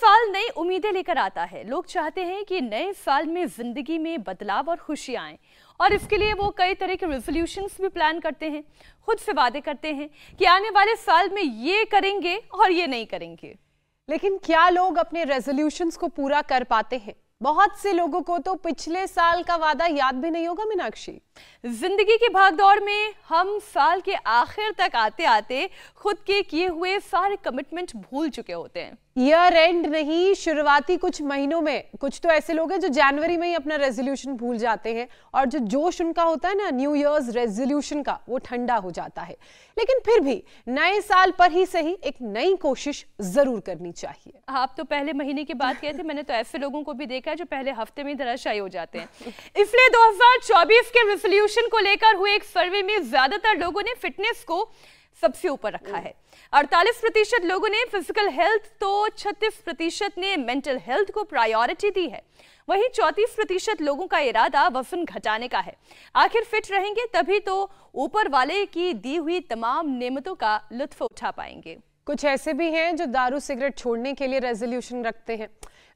साल नई उम्मीदें लेकर आता है। लोग चाहते हैं कि नए साल में जिंदगी में बदलाव और खुशियां आएं, और इसके लिए वो कई तरह के रेजोल्यूशंस भी प्लान करते हैं, खुद से वादे करते हैं कि आने वाले साल में ये करेंगे और ये नहीं करेंगे। लेकिन क्या लोग अपने रेजोल्यूशंस को पूरा कर पाते हैं? बहुत से लोगों को तो पिछले साल का वादा याद भी नहीं होगा। मीनाक्षी, जिंदगी की भागदौड़ में हम साल के आखिर तक आते आते खुद के किए हुए सारे कमिटमेंट भूल चुके होते हैं। ईयर एंड नहीं, शुरुआती कुछ महीनों में कुछ तो ऐसे लोग हैं जो जनवरी में ही अपना रेजोल्यूशन भूल जाते हैं, और जो जोश उनका होता है ना न्यू ईयर्स रेजोल्यूशन का, वो ठंडा हो जाता है। लेकिन फिर भी नए साल पर ही सही एक नई कोशिश जरूर करनी चाहिए। आप तो पहले महीने की बात कहते, मैंने तो ऐसे लोगों को भी देखा है जो पहले हफ्ते में धराशायी हो जाते हैं। इसलिए 2024 के रेजोल्यूशन को लेकर हुए एक सर्वे में ज्यादातर लोगों ने फिटनेस को सबसे ऊपर रखा है। 48% लोगों ने फिजिकल हेल्थ, तो 36% ने मेंटल हेल्थ को प्रायोरिटी दी है। वहीं 34% लोगों का इरादा वजन घटाने का है। आखिर फिट रहेंगे तभी तो ऊपर वाले की दी हुई तमाम नेमतों का लुत्फ उठा पाएंगे। कुछ ऐसे भी हैं जो दारू सिगरेट छोड़ने के लिए रेजोल्यूशन रखते हैं।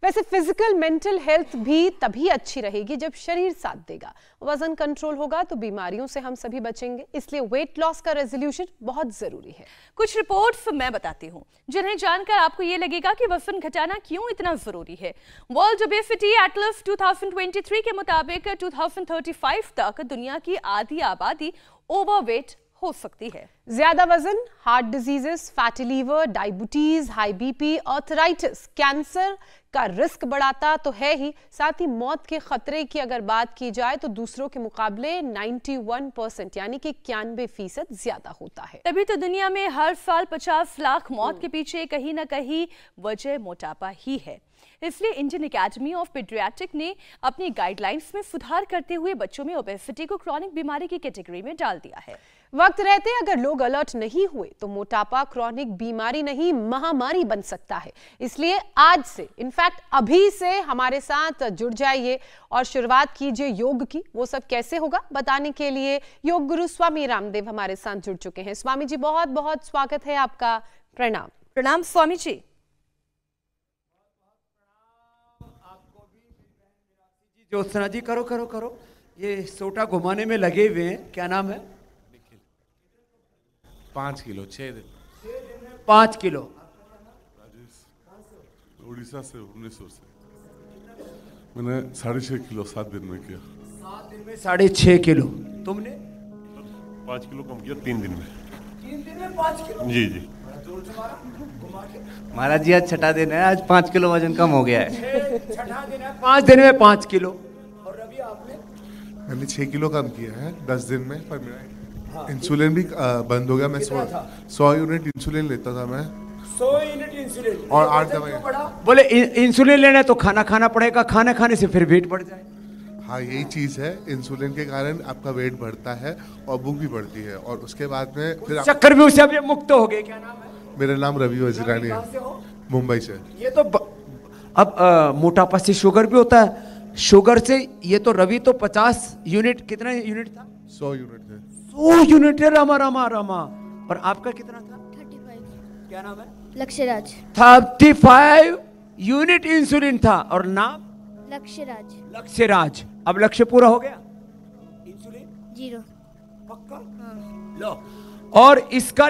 वैसे फिजिकल मेंटल हेल्थ भी तभी अच्छी रहेगी जब शरीर साथ देगा, वजन कंट्रोल होगा तो बीमारियों से हम सभी बचेंगे। इसलिए वेट लॉस का रेजोल्यूशन बहुत जरूरी है। कुछ रिपोर्ट्स मैं बताती हूँ जिन्हें जानकर आपको ये लगेगा कि वजन घटाना क्यों इतना जरूरी है। वर्ल्ड ओबेसिटी एटलस 2023 के मुताबिक 2035 तक दुनिया की आधी आबादी ओवरवेट हो सकती है। ज्यादा वजन heart diseases, fatty liver, diabetes, high BP, arthritis, cancer का रिस्क बढ़ाता तो है ही, साथ ही मौत के खतरे की अगर बात की जाए तो दूसरों के मुकाबले 91% यानी कि 91% ज्यादा होता है। तभी तो दुनिया में हर साल 50 लाख मौत के पीछे कहीं ना कहीं वजह मोटापा ही है। इसलिए इंडियन एकेडमी ऑफ पीडियाट्रिक ने अपनी गाइडलाइंस में सुधार करते हुए बच्चों में ओबेसिटी को क्रॉनिक बीमारी की कैटेगरी में डाल दिया है। वक्त रहते अगर लोग अलर्ट नहीं हुए तो मोटापा क्रॉनिक बीमारी नहीं महामारी बन सकता है। इसलिए आज से, इनफैक्ट अभी से हमारे साथ जुड़ जाइए और शुरुआत कीजिए योग की। वो सब कैसे होगा बताने के लिए योग गुरु स्वामी रामदेव हमारे साथ जुड़ चुके हैं। स्वामी जी, बहुत बहुत स्वागत है आपका। प्रणाम। प्रणाम स्वामी जी। ज्योत्सना जी, करो करो करो। ये सोटा घुमाने में लगे हुए हैं, क्या नाम है? 5 किलो 6 दिन। 5 किलो। उड़ीसा से, भुवनेश्वर से। मैंने 6.5 किलो 7 दिन में किया। 7 दिन में 6.5 किलो। तुमने? 5 किलो कम किया 3 दिन में। 3 दिन में 5 किलो? जी जी। महाराज जी आज छठा दिन है, आज 5 किलो वजन कम हो गया है। छठा दिन है, 5 दिन में 5 किलो। और रवि आपने? मैंने 6 किलो कम किया है 10 दिन में। पर मेरा इंसुलिन भी बंद हो गया। मैं 100 यूनिट इंसुलिन लेता था मैं। 100 यूनिट इंसुलिन और 8 दवाई। बोले इंसुलिन लेना है तो खाना खाना पड़ेगा, खाना खाने से फिर वेट बढ़ जाए। हाँ, यही चीज है। इंसुलिन के कारण आपका वेट बढ़ता है और भूख भी बढ़ती है, और उसके बाद में फिर चक्कर भी उससे अब ये मुक्त हो गए। क्या नाम है? मेरा नाम रवि वजीरानी है, मुंबई से। ये तो अब मोटापा से शुगर भी होता है। शुगर से ये तो रवि तो 50 यूनिट, कितना यूनिट था? 100 यूनिट थे। 100 यूनिट है। रामा रामा रामा। और आपका कितना था? 35। क्या नाम है? लक्ष्यराज। 35 यूनिट इंसुलिन था। और नाम? लक्ष्यराज। लक्ष्यराज। अब लक्ष्य पूरा हो गया? इंसुलिन 0 पक्का? हाँ। लो। और इसका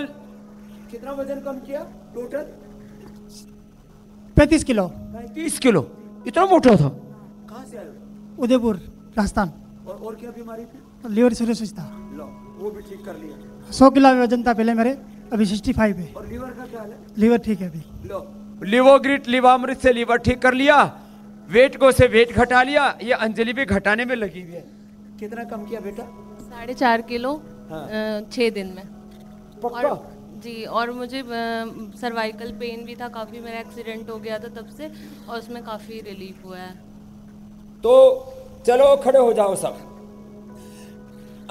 कितना वजन कम किया टोटल? 35 किलो। 35 किलो। इतना मोटा था? कहाँ से आए? उदयपुर, राजस्थान। और क्या बीमारी थी? लीवर सिरोसिस था। लो, वो भी ठीक कर लिया। 100 किलो वजन था पहले मेरे, अभी 65 है। और लीवर का क्या हाल है? लीवर ठीक है अभी। लो, लिवोग्रिट लिवामृत से लीवर ठीक कर लिया, वेट को से वेट घटा लिया। ये अंजलि भी घटाने में लगी हुई है। कितना कम किया बेटा? 4.5 किलो 6 दिन में। पक्का? जी। और मुझे सर्वाइकल पेन भी था काफ़ी, मेरा एक्सीडेंट हो गया था तब से, और उसमें काफ़ी रिलीफ हुआ है। तो चलो खड़े हो जाओ सब।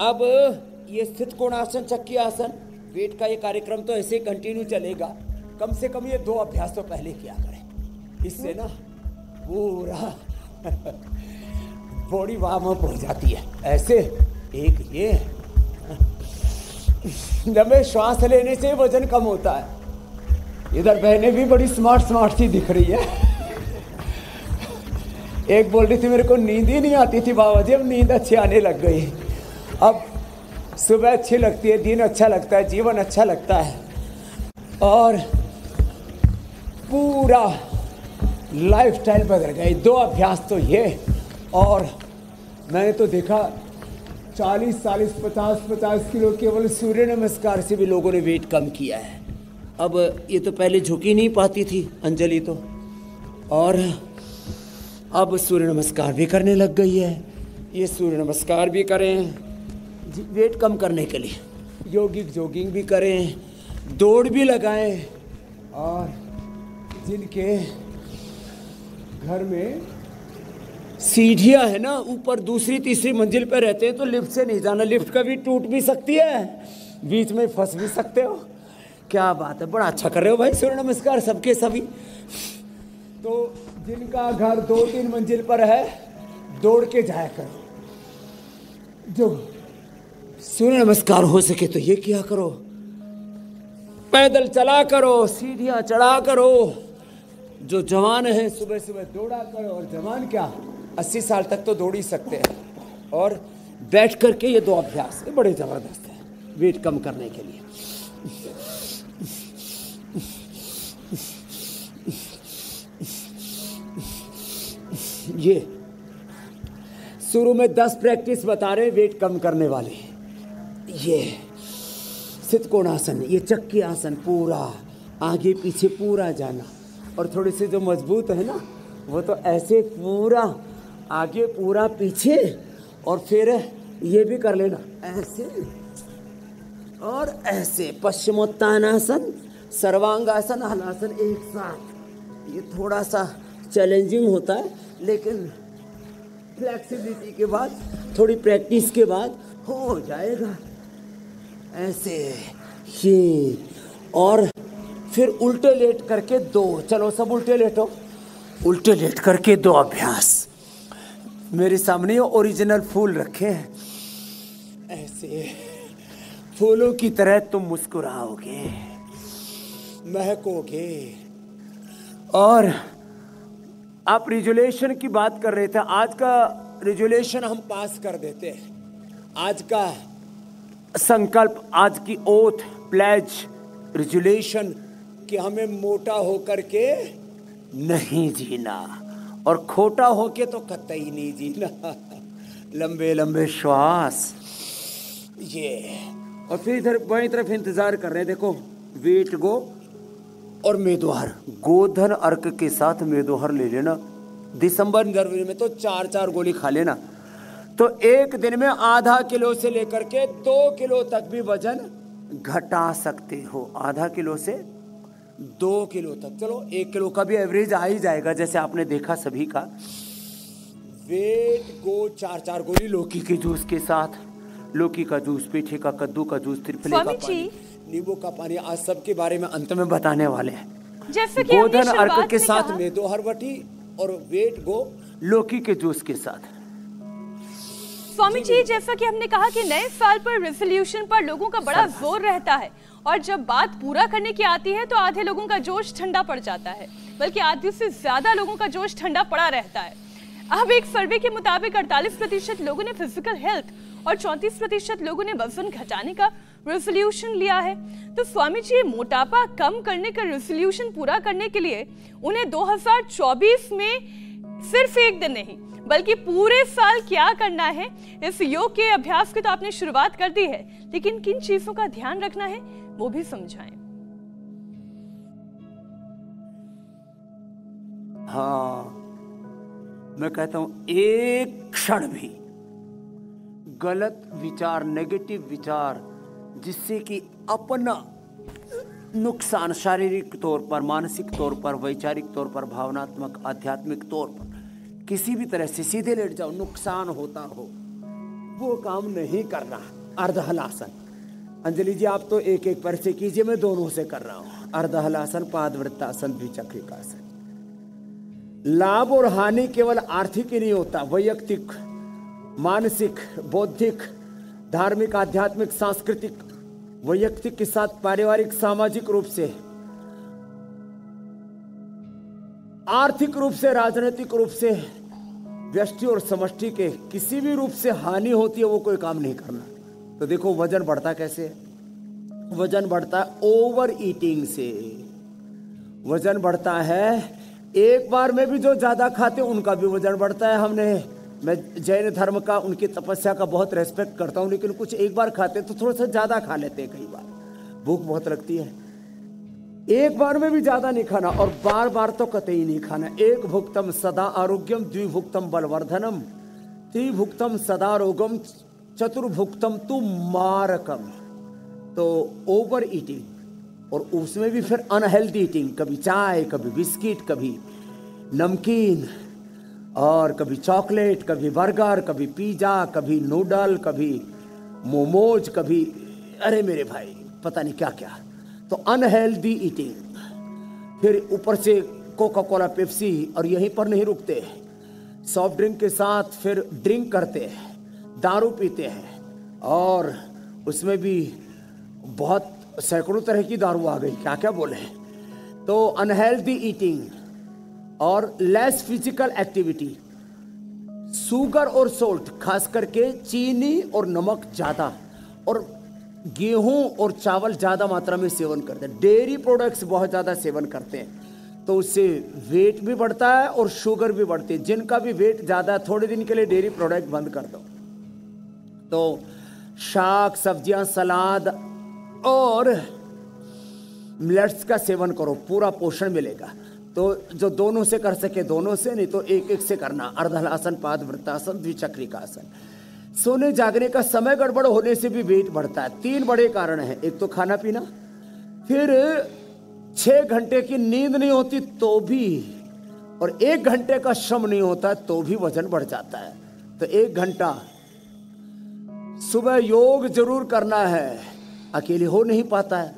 अब ये स्थित कोणासन, चक्की आसन, वेट का ये कार्यक्रम तो ऐसे कंटिन्यू चलेगा। कम से कम ये 2 अभ्यास तो पहले किया करें। इससे ना पूरा बॉडी वार्म अप हो जाती है। ऐसे एक ये लंबे श्वास लेने से वजन कम होता है। इधर बहनें भी बड़ी स्मार्ट सी दिख रही है। एक बोल रही थी मेरे को नींद ही नहीं आती थी बाबा जी, अब नींद अच्छी आने लग गई। अब सुबह अच्छी लगती है, दिन अच्छा लगता है, जीवन अच्छा लगता है और पूरा लाइफस्टाइल बदल गई। 2 अभ्यास तो ये, और मैंने तो देखा 40-40, 50-50 किलो केवल सूर्य नमस्कार से भी लोगों ने वेट कम किया है। अब ये तो पहले झुक ही नहीं पाती थी अंजलि तो, और अब सूर्य नमस्कार भी करने लग गई है। ये सूर्य नमस्कार भी करें वेट कम करने के लिए, जॉगिंग भी करें, दौड़ भी लगाएं, और जिनके घर में सीढ़ियां है ना, ऊपर दूसरी तीसरी मंजिल पर रहते हैं तो लिफ्ट से नहीं जाना, लिफ्ट कभी टूट भी सकती है, बीच में फंस भी सकते हो। क्या बात है, बड़ा अच्छा कर रहे हो भाई सूर्य नमस्कार सबके सभी। तो जिनका घर 2-3 मंजिल पर है दौड़ के जाया करो, जो सूर्य नमस्कार हो सके तो ये किया करो, पैदल चला करो, सीढ़ियां चढ़ा करो। जो जवान है सुबह सुबह दौड़ा करो, और जवान क्या 80 साल तक तो दौड़ ही सकते हैं। और बैठ करके ये 2 अभ्यास ये बड़े ज़बरदस्त हैं वेट कम करने के लिए। ये शुरू में 10 प्रैक्टिस बता रहे वेट कम करने वाले। ये सितकोणासन, ये चक्की आसन, पूरा आगे पीछे पूरा जाना, और थोड़े से जो मजबूत है ना वो तो ऐसे पूरा आगे पूरा पीछे, और फिर ये भी कर लेना ऐसे और ऐसे। पश्चिमोत्तानासन, सर्वांगासन, हलासन एक साथ। ये थोड़ा सा चैलेंजिंग होता है, लेकिन फ्लेक्सिबिलिटी के बाद, थोड़ी प्रैक्टिस के बाद हो जाएगा ऐसे। ये और फिर उल्टे लेट करके 2, चलो सब उल्टे लेटो, उल्टे लेट करके 2 अभ्यास। मेरे सामने ओरिजिनल फूल रखे हैं, ऐसे फूलों की तरह तुम मुस्कुराओगे, महकोगे। और आप रिजोल्यूशन की बात कर रहे थे, आज का रिजोल्यूशन हम पास कर देते हैं। आज का संकल्प, आज की ओथ, प्लेज, रिजोल्यूशन कि हमें मोटा होकर के नहीं जीना, और खोटा होके तो कतई नहीं जीना। लंबे लंबे श्वास, ये। और फिर इधर बाईं तरफ इंतजार कर रहे हैं, देखो वेट गो और मेदोहर, गोधन अर्क के साथ मेदोहर ले लेना। दिसंबर जनवरी में तो 4-4 गोली खा लेना, तो एक दिन में आधा किलो से लेकर के 2 किलो तक भी वजन घटा सकते हो। आधा किलो से 2 किलो तक, चलो 1 किलो का भी एवरेज आ ही जाएगा, जैसे आपने देखा सभी का। वेट को 4-4 गोली लौकी के जूस के साथ, लौकी का जूस, पेठे का, कद्दू का जूस, त्रिफले का पानी, नींबू का पानी, आज सबके बारे में अंत में बताने वाले हैं। जैसे कि गोधन अर्क के साथ मेदोहर बटी, और वेट गो लौकी के जूस के साथ। स्वामी जी, जैसा कि हमने कहा कि नए साल पर रेजोल्यूशन पर लोगों का बड़ा जोर रहता है, और जब बात पूरा करने की आती है तो आधे लोगों का जोश ठंडा पड़ जाता है, बल्कि आधे से ज्यादा लोगों का जोश ठंडा पड़ा रहता है। अब एक सर्वे के मुताबिक 48% लोगों ने फिजिकल हेल्थ और 34% लोगों ने वजन घटाने का रेजोल्यूशन लिया है। तो स्वामी जी, मोटापा कम करने का रेजोल्यूशन पूरा करने के लिए उन्हें 2024 में सिर्फ एक दिन नहीं बल्कि पूरे साल क्या करना है? इस योग के अभ्यास की तो आपने शुरुआत कर दी है, लेकिन किन चीजों का ध्यान रखना है वो भी समझाएं। हाँ, मैं कहता हूं एक क्षण भी गलत विचार, नेगेटिव विचार, जिससे कि अपना नुकसान शारीरिक तौर पर, मानसिक तौर पर, वैचारिक तौर पर, भावनात्मक, आध्यात्मिक तौर पर किसी भी तरह से सीधे लेट जाओ, नुकसान होता हो, वो काम नहीं करना। अर्धहलासन, अंजलि जी आप तो एक एक पर से कीजिए, मैं दोनों से कर रहा हूं। अर्धहलासन, पादवृत्तासन, द्विचक्रिकासन। लाभ और हानि केवल आर्थिक ही नहीं होता, वैयक्तिक, मानसिक, बौद्धिक, धार्मिक, आध्यात्मिक, सांस्कृतिक, वैयक्तिक के साथ पारिवारिक, सामाजिक रूप से, आर्थिक रूप से, राजनीतिक रूप से, व्यष्टि और समष्टि के किसी भी रूप से हानि होती है वो कोई काम नहीं करना। तो देखो वजन बढ़ता कैसे है? वजन बढ़ता है ओवर ईटिंग से। वजन बढ़ता है, एक बार में भी जो ज्यादा खाते हैं उनका भी वजन बढ़ता है। मैं जैन धर्म का, उनकी तपस्या का बहुत रेस्पेक्ट करता हूँ, लेकिन कुछ एक बार खाते तो थोड़ा सा ज्यादा खा लेते हैं। कई बार भूख बहुत लगती है, एक बार में भी ज्यादा नहीं खाना और बार बार तो कतई नहीं खाना। एक भुक्तम सदा आरोग्यम, द्विभुक्तम बलवर्धनम, त्रिभुक्तम सदा रोगम, चतुर्भुक्तम तु मारकम। तो ओवर ईटिंग, और उसमें भी फिर अनहेल्दी ईटिंग, कभी चाय, कभी बिस्किट, कभी नमकीन, और कभी चॉकलेट, कभी बर्गर, कभी पिज्जा, कभी नूडल, कभी मोमोज, कभी अरे मेरे भाई पता नहीं क्या क्या। तो अनहेल्दी ईटिंग, फिर ऊपर से कोका कोला, पेप्सी, और यहीं पर नहीं रुकते, सॉफ्ट ड्रिंक के साथ फिर ड्रिंक करते हैं, दारू पीते हैं, और उसमें भी बहुत सैकड़ों तरह की दारू आ गई, क्या क्या बोले। तो अनहेल्दी ईटिंग और लेस फिजिकल एक्टिविटी, शुगर और सोल्ट, खास करके चीनी और नमक ज्यादा, और गेहूं और चावल ज्यादा मात्रा में सेवन करते हैं, डेयरी प्रोडक्ट्स बहुत ज्यादा सेवन करते हैं, तो उससे वेट भी बढ़ता है और शुगर भी बढ़ती है। जिनका भी वेट ज्यादा है थोड़े दिन के लिए डेयरी प्रोडक्ट बंद कर दो। तो शाक सब्जियां, सलाद और मिलेट्स का सेवन करो, पूरा पोषण मिलेगा। तो जो दोनों से कर सके दोनों से, नहीं तो एक एक से करना। अर्धहलासन, पादवृत्तासन, द्विचक्रिकासन। सोने जागने का समय गड़बड़ होने से भी वेट बढ़ता है। 3 बड़े कारण हैं, एक तो खाना पीना, फिर 6 घंटे की नींद नहीं होती तो भी, और 1 घंटे का श्रम नहीं होता तो भी वजन बढ़ जाता है। तो 1 घंटा सुबह योग जरूर करना है, अकेले हो नहीं पाता है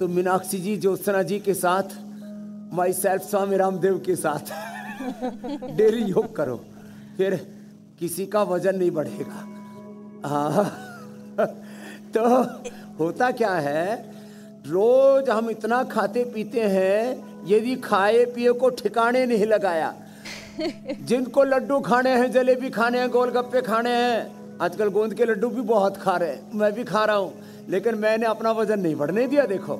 तो मीनाक्षी जी, ज्योत्सना जी के साथ, माई सेल्फ स्वामी रामदेव के साथ डेली योग करो, फिर किसी का वजन नहीं बढ़ेगा। हाँ तो होता क्या है, रोज हम इतना खाते पीते हैं, यदि खाए पिए को ठिकाने नहीं लगाया। जिनको लड्डू खाने हैं, जलेबी खाने हैं, गोलगप्पे खाने हैं, आजकल गोंद के लड्डू भी बहुत खा रहे हैं, मैं भी खा रहा हूँ, लेकिन मैंने अपना वजन नहीं बढ़ने दिया। देखो,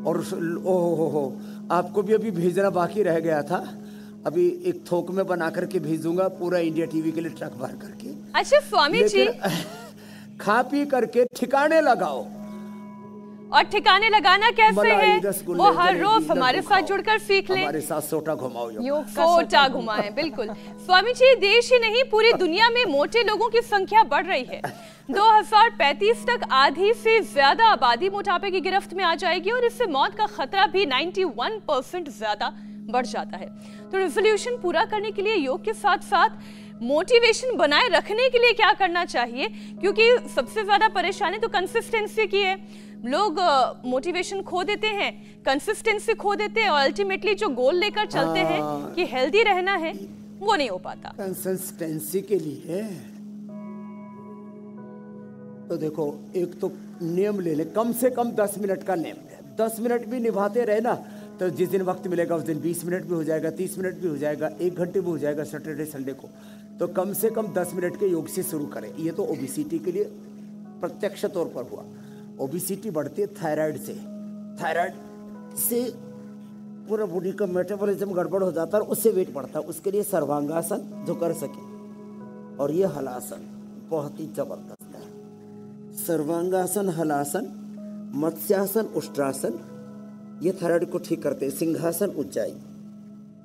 और ओहो, आपको भी अभी भेजना बाकी रह गया था, अभी एक थोक में बना करके भेजूंगा पूरा इंडिया टीवी के लिए, ट्रक भर करके। अच्छा स्वामी जी, खा पी करके ठिकाने लगाओ। और ठिकाने लगाना कैसे है वो हर रोज हमारे साथ जुड़कर सीख लें। हमारे साथ सोटा घुमाओ, सोटा घुमाएं। बिल्कुल स्वामी जी, देश ही नहीं पूरी दुनिया में मोटे लोगों की संख्या बढ़ रही है। 2035 तक आधी से ज्यादा आबादी मोटापे की गिरफ्त में आ जाएगी और इससे मौत का खतरा भी 91% ज्यादा बढ़ जाता है। तो रेजोल्यूशन पूरा करने के लिए योग के साथ साथ मोटिवेशन बनाए रखने के लिए क्या करना चाहिए, क्योंकि सबसे ज्यादा परेशानी तो कंसिस्टेंसी की है। लोग मोटिवेशन खो देते हैं, कंसिस्टेंसी खो देते हैं, और अल्टीमेटली जो गोल लेकर चलते हैं कि हेल्दी रहना है, वो नहीं हो पाता। कंसिस्टेंसी के लिए तो देखो, एक तो नियम ले ले, कम से कम 10 मिनट का नियम है। 10 मिनट भी निभाते रहे ना, तो जिस दिन वक्त मिलेगा उस दिन 20 मिनट भी हो जाएगा, 30 मिनट भी हो जाएगा, 1 घंटे भी हो जाएगा सैटरडे संडे को। तो कम से कम 10 मिनट के योग से शुरू करें। ये तो ओबेसिटी के लिए प्रत्यक्ष तौर पर हुआ। ओबेसिटी बढ़ती है थायराइड से पूरा बॉडी का मेटाबॉलिज्म गड़बड़ हो जाता है और उससे वेट बढ़ता है। उसके लिए सर्वांगासन जो कर सके, और ये हलासन बहुत ही जबरदस्त है। सर्वांगासन, हलासन, मत्स्यासन, उष्ट्रासन, ये थायराइड को ठीक करते हैं। सिंहासन, ऊंचाई,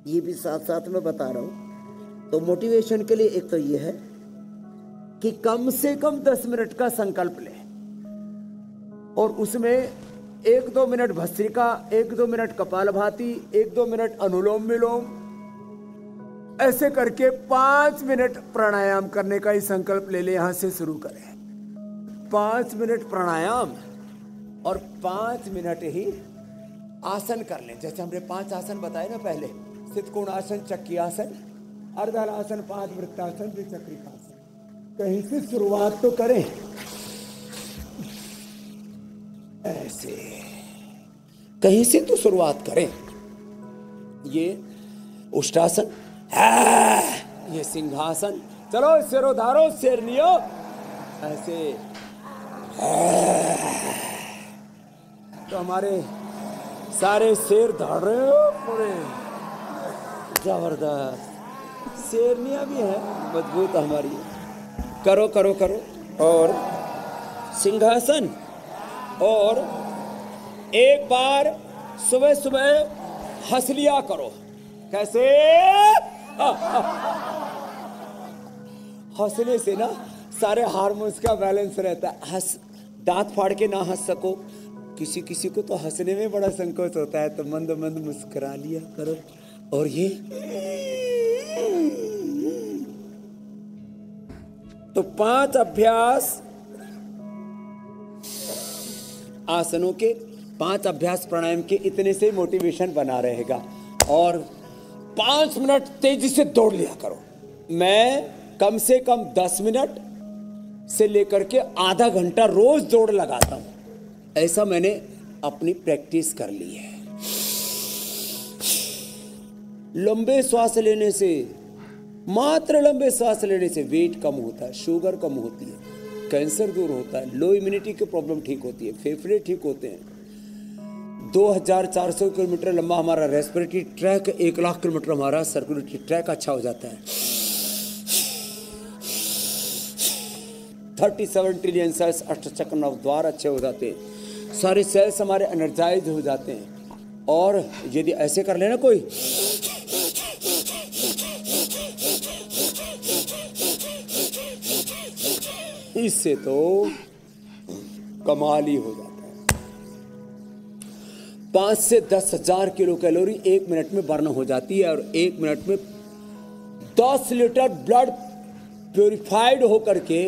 ये भी साथ साथ में बता रहा हूं। तो मोटिवेशन के लिए एक तो ये है कि कम से कम 10 मिनट का संकल्प ले, और उसमें 1-2 minute bhastrika, 1-2 minute kapalbhati, 1-2 minute anulom vilom, ऐसे करके 5 मिनट प्राणायाम करने का ही संकल्प ले ले। यहां से शुरू करें 5 मिनट प्राणायाम और 5 मिनट ही आसन कर लें। जैसे हमने 5 आसन बताए ना पहले, सितकोणासन, चक्रियासन, अर्धहलासन, पादवृत्तासन, द्विचक्रिकासन। कहीं से शुरुआत तो करें, ऐसे कहीं से तो शुरुआत करें। ये उष्ट्रासन, ये सिंहासन, चलो सिरोधारो शेरनियो, ऐसे तो हमारे सारे शेर दौड़ रहे हो पूरे, जबरदस्त। शेरनियाँ भी हैं, मजबूत हमारी। करो करो करो, और सिंहासन, और एक बार सुबह सुबह हंस लिया करो। कैसे? हंसने से ना सारे हार्मोन्स का बैलेंस रहता है। हंस, दांत फाड़ के ना हंस सको, किसी किसी को तो हंसने में बड़ा संकोच होता है, तो मंद मंद मुस्कुरा लिया करो। और ये तो 5 अभ्यास आसनों के, 5 अभ्यास प्राणायाम के, इतने से मोटिवेशन बना रहेगा। और 5 मिनट तेजी से दौड़ लिया करो। मैं कम से कम 10 मिनट से लेकर के आधा घंटा रोज दौड़ लगाता हूं। ऐसा मैंने अपनी प्रैक्टिस कर ली है। लंबे श्वास लेने से, मात्र लंबे श्वास लेने से वेट कम होता है, शुगर कम होती है, कैंसर दूर होता है, लो इम्यूनिटी की प्रॉब्लम ठीक होती है, फेफड़े ठीक होते हैं। 2400 किलोमीटर लंबा हमारा रेस्पिरेटरी ट्रैक, 1 लाख किलोमीटर हमारा सर्कुलेटरी ट्रैक अच्छा हो जाता है। 37 ट्रिलियन सेल्स, अष्टचक्र नवद्वार अच्छे हो जाते हैं, सारे सेल्स हमारे एनर्जाइज हो जाते हैं। और यदि ऐसे कर लेना कोई, इससे तो कमाल ही हो जाता है। 5 से 10 हजार किलो कैलोरी 1 मिनट में बर्न हो जाती है, और 1 मिनट में 10 लीटर ब्लड प्योरीफाइड होकर के,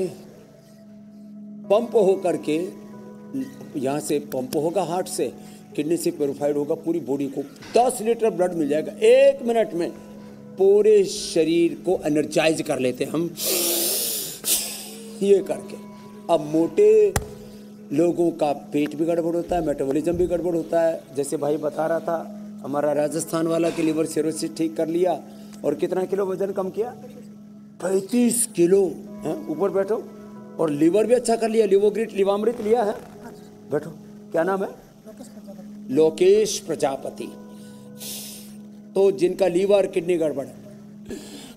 पंप होकर के, यहाँ से पंप होगा हार्ट से, किडनी से प्योरीफाइड होगा, पूरी बॉडी को 10 लीटर ब्लड मिल जाएगा 1 मिनट में। पूरे शरीर को एनर्जाइज कर लेते हैं हम ये करके। अब मोटे लोगों का पेट भी गड़बड़ होता है, मेटाबॉलिज्म भी गड़बड़ होता है। जैसे भाई बता रहा था, हमारा राजस्थान वाला के लीवर सिरोसिस ठीक कर लिया, और कितना किलो वजन कम किया? 35 किलो। ऊपर बैठो। और लीवर भी अच्छा कर लिया, लिवोग्रिट, लिवामृत लिया है। बैठो। क्या नाम है? लोकेश प्रजापति। तो जिनका लीवर किडनी गड़बड़ है,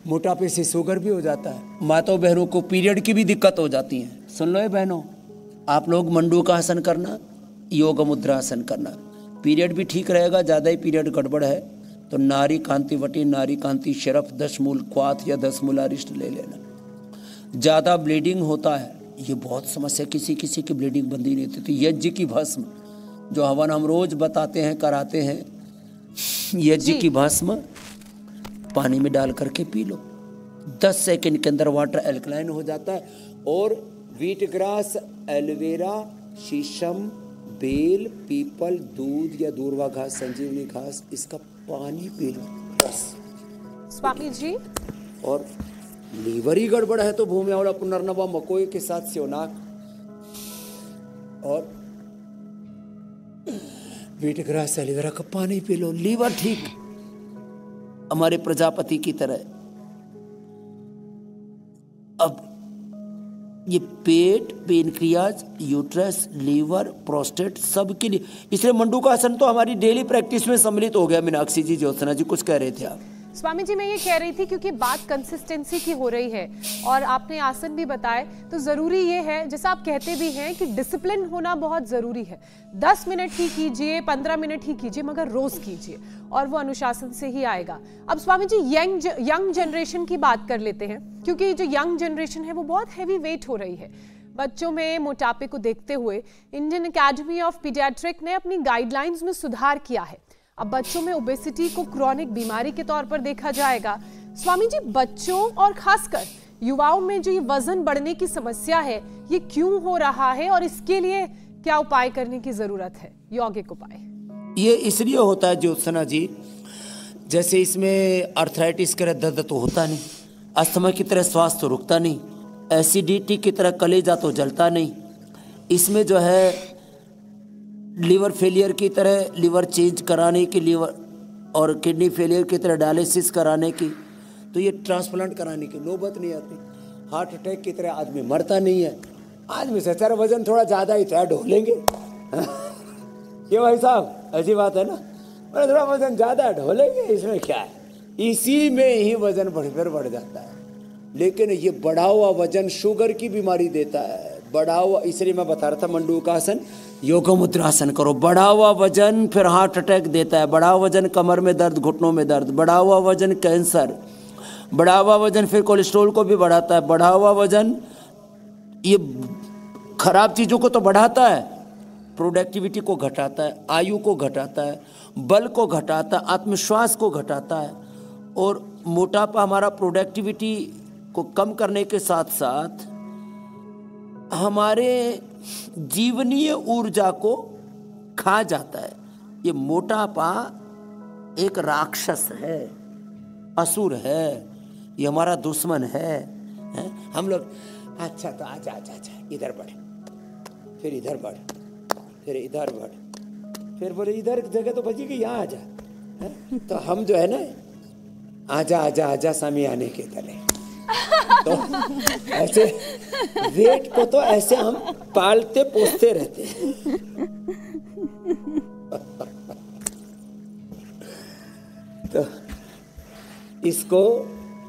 मोटापे से शुगर भी हो जाता है, माताओं बहनों को पीरियड की भी दिक्कत हो जाती है, सुन लो ये बहनों, आप लोग मंडूका आसन करना, योग मुद्रा आसन करना, पीरियड भी ठीक रहेगा। ज़्यादा ही पीरियड गड़बड़ है तो नारी कांति वटी, नारी कांति शरफ, 10 मूल क्वाथ या 10 मूल अरिष्ट ले लेना। ज़्यादा ब्लीडिंग होता है, ये बहुत समस्या, किसी किसी की ब्लीडिंग बंदी नहीं होती, तो यज्ञ की भस्म जो हवन हम रोज बताते हैं, कराते हैं, यज्ञ की भस्म पानी में डाल करके पी लो, 10 सेकंड के अंदर वाटर एल्कलाइन हो जाता है। और व्हीट ग्रास, एलोवेरा, शीशम, बेल, पीपल, दूध या दूर्वा घास, संजीवनी घास, इसका पानी पी लो बस। स्वामी जी, और लीवर ही गड़बड़ है तो भूमियावड़ा, पुनर्नवा, मकोई के साथ सेवनाक और व्हीट ग्रास, एलोवेरा का पानी पी लो, लीवर ठीक, हमारे प्रजापति की तरह। अब ये पेट, पेनक्रियाज, यूट्रस, लीवर, प्रोस्टेट सब के लिए, इसलिए मंडूका आसन तो हमारी डेली प्रैक्टिस में सम्मिलित हो गया। मीनाक्षी जी, ज्योत्सना जी, कुछ कह रहे थे आप? स्वामी जी, मैं ये कह रही थी क्योंकि बात कंसिस्टेंसी की हो रही है और आपने आसन भी बताए, तो जरूरी ये है, जैसा आप कहते भी हैं कि डिसिप्लिन होना बहुत जरूरी है। 10 मिनट ही कीजिए, 15 मिनट ही कीजिए, मगर रोज कीजिए और वो अनुशासन से ही आएगा। अब स्वामी जी, यंग जनरेशन की बात कर लेते हैं, क्योंकि जो यंग जनरेशन है वो बहुत हैवी वेट हो रही है। बच्चों में मोटापे को देखते हुए इंडियन एकेडमी ऑफ पीडियाट्रिक ने अपनी गाइडलाइंस में सुधार किया है। अब बच्चों में ओबेसिटी को क्रॉनिक बीमारी के तौर पर देखा जाएगा। स्वामी जी, बच्चों और खासकर युवाओं में जो ये वजन बढ़ने की समस्या है, ये क्यों हो रहा है और इसके लिए क्या उपाय करने की जरूरत है, यौगिक उपाय? ये इसलिए होता है ज्योत्सना जी, जैसे इसमें अर्थराइटिस की तरह दर्द तो होता नहीं, अस्थमा की तरह श्वास तो रुकता नहीं, एसिडिटी की तरह कलेजा तो जलता नहीं, इसमें जो है लीवर फेलियर की तरह लिवर चेंज कराने की, लीवर और किडनी फेलियर की तरह डायलिसिस कराने की, तो ये ट्रांसप्लांट कराने की नौबत नहीं आती। हार्ट अटैक की तरह आदमी मरता नहीं है। आदमी से तेरा वजन थोड़ा ज़्यादा ही था, ढोलेंगे क्यों भाई साहब, ऐसी बात है ना, मैंने थोड़ा वजन ज़्यादा ढोलेंगे, इसमें क्या है, इसी में ही वजन बढ़ जाता है। लेकिन ये बढ़ा हुआ वजन शुगर की बीमारी देता है, बढ़ा हुआ, इसलिए मैं बता रहा था मंडूकासन, योग मुद्रासन करो। बढ़ा हुआ वजन फिर हार्ट अटैक देता है, बढ़ा हुआ वजन कमर में दर्द, घुटनों में दर्द, बढ़ा हुआ वजन कैंसर, बढ़ा हुआ वजन फिर कोलेस्ट्रॉल को भी बढ़ाता है, बढ़ा हुआ वजन ये खराब चीज़ों को तो बढ़ाता है, प्रोडक्टिविटी को घटाता है, आयु को घटाता है, बल को घटाता है, आत्मविश्वास को घटाता है। और मोटापा हमारा प्रोडक्टिविटी को कम करने के साथ साथ हमारे जीवनीय ऊर्जा को खा जाता है। ये मोटापा एक राक्षस है, असुर है, ये हमारा दुश्मन है? हम लोग अच्छा तो आजा आजा आजा, इधर बढ़, फिर इधर बढ़, फिर इधर बढ़, फिर बोले इधर जगह तो बची कि यहाँ आजा है? तो हम जो है ना, आजा आजा आजा सामी आने के तले, तो ऐसे वेट को तो ऐसे हम पालते पोसते रहते हैं। तो इसको